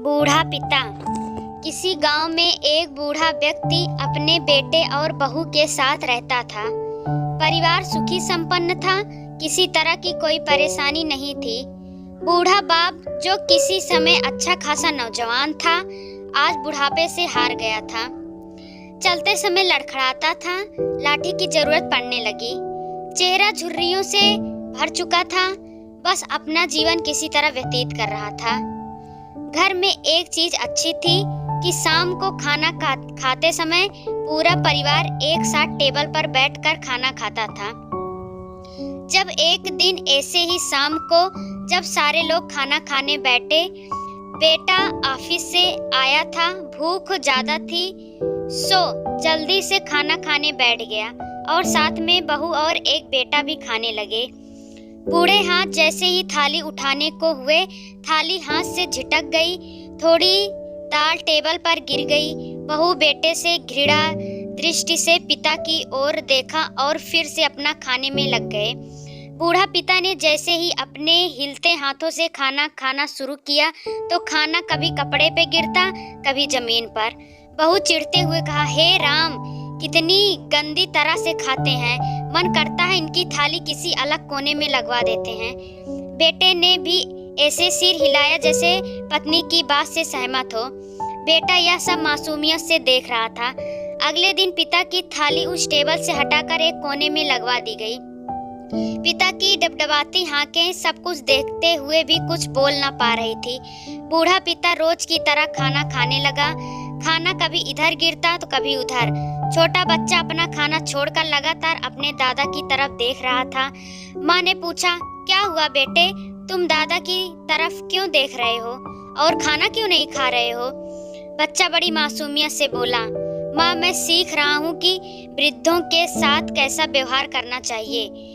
बूढ़ा पिता। किसी गांव में एक बूढ़ा व्यक्ति अपने बेटे और बहू के साथ रहता था। परिवार सुखी संपन्न था, किसी तरह की कोई परेशानी नहीं थी। बूढ़ा बाप, जो किसी समय अच्छा खासा नौजवान था, आज बुढ़ापे से हार गया था। चलते समय लड़खड़ाता था, लाठी की जरूरत पड़ने लगी। चेहरा झुर्रियों से भर चुका था, बस अपना जीवन किसी तरह व्यतीत कर रहा था। घर में एक चीज अच्छी थी कि शाम को खाना खाते समय पूरा परिवार एक साथ टेबल पर बैठकर खाना खाता था। जब एक दिन ऐसे ही शाम को जब सारे लोग खाना खाने बैठे, बेटा ऑफिस से आया था, भूख ज्यादा थी, सो जल्दी से खाना खाने बैठ गया और साथ में बहू और एक बेटा भी खाने लगे। बूढ़े हाथ जैसे ही थाली उठाने को हुए, थाली हाथ से झिटक गई, थोड़ी दाल टेबल पर गिर गई। बहू बेटे से घृणा दृष्टि से पिता की ओर देखा और फिर से अपना खाने में लग गए। बूढ़ा पिता ने जैसे ही अपने हिलते हाथों से खाना खाना शुरू किया तो खाना कभी कपड़े पे गिरता, कभी जमीन पर। बहू चिढ़ते हुए कहा, हे राम, कितनी गंदी तरह से खाते हैं, मन करता है इनकी थाली किसी अलग कोने में लगवा देते हैं। बेटे ने भी ऐसे सिर हिलाया जैसे पत्नी की बात से सहमत हो। बेटा यह सब मासूमियत से देख रहा था। अगले दिन पिता की थाली उस टेबल से हटाकर एक कोने में लगवा दी गई। पिता की डबडबाती आंखें सब कुछ देखते हुए भी कुछ बोल ना पा रही थी। बूढ़ा पिता रोज की तरह खाना खाने लगा। खाना कभी इधर गिरता तो कभी उधर। छोटा बच्चा अपना खाना छोड़कर लगातार अपने दादा की तरफ देख रहा था। माँ ने पूछा, क्या हुआ बेटे, तुम दादा की तरफ क्यों देख रहे हो और खाना क्यों नहीं खा रहे हो? बच्चा बड़ी मासूमियत से बोला, माँ, मैं सीख रहा हूँ कि वृद्धों के साथ कैसा व्यवहार करना चाहिए।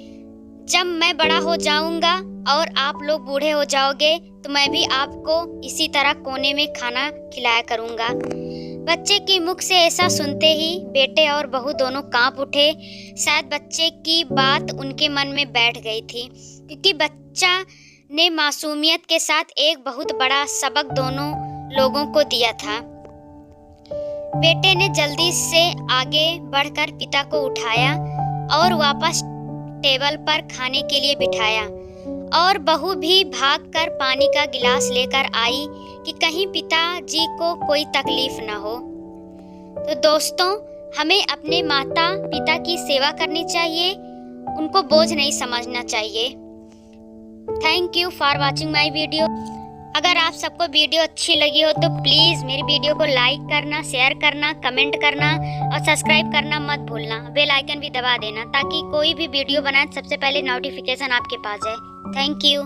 जब मैं बड़ा हो जाऊंगा और आप लोग बूढ़े हो जाओगे तो मैं भी आपको इसी तरह कोने में खाना खिलाया करूंगा। बच्चे की मुख से ऐसा सुनते ही बेटे और बहू दोनों कांप उठे। शायद बच्चे की बात उनके मन में बैठ गई थी, क्योंकि बच्चा ने मासूमियत के साथ एक बहुत बड़ा सबक दोनों लोगों को दिया था। बेटे ने जल्दी से आगे बढ़कर पिता को उठाया और वापस टेबल पर खाने के लिए बिठाया, और बहू भी भागकर पानी का गिलास लेकर आई कि कहीं पिताजी को कोई तकलीफ ना हो। तो दोस्तों, हमें अपने माता पिता की सेवा करनी चाहिए, उनको बोझ नहीं समझना चाहिए। Thank you for watching my video. अगर आप सबको वीडियो अच्छी लगी हो तो प्लीज़ मेरी वीडियो को लाइक करना, शेयर करना, कमेंट करना और सब्सक्राइब करना मत भूलना। बेल आइकन भी दबा देना ताकि कोई भी वीडियो बनाए सबसे पहले नोटिफिकेशन आपके पास जाए। Thank you.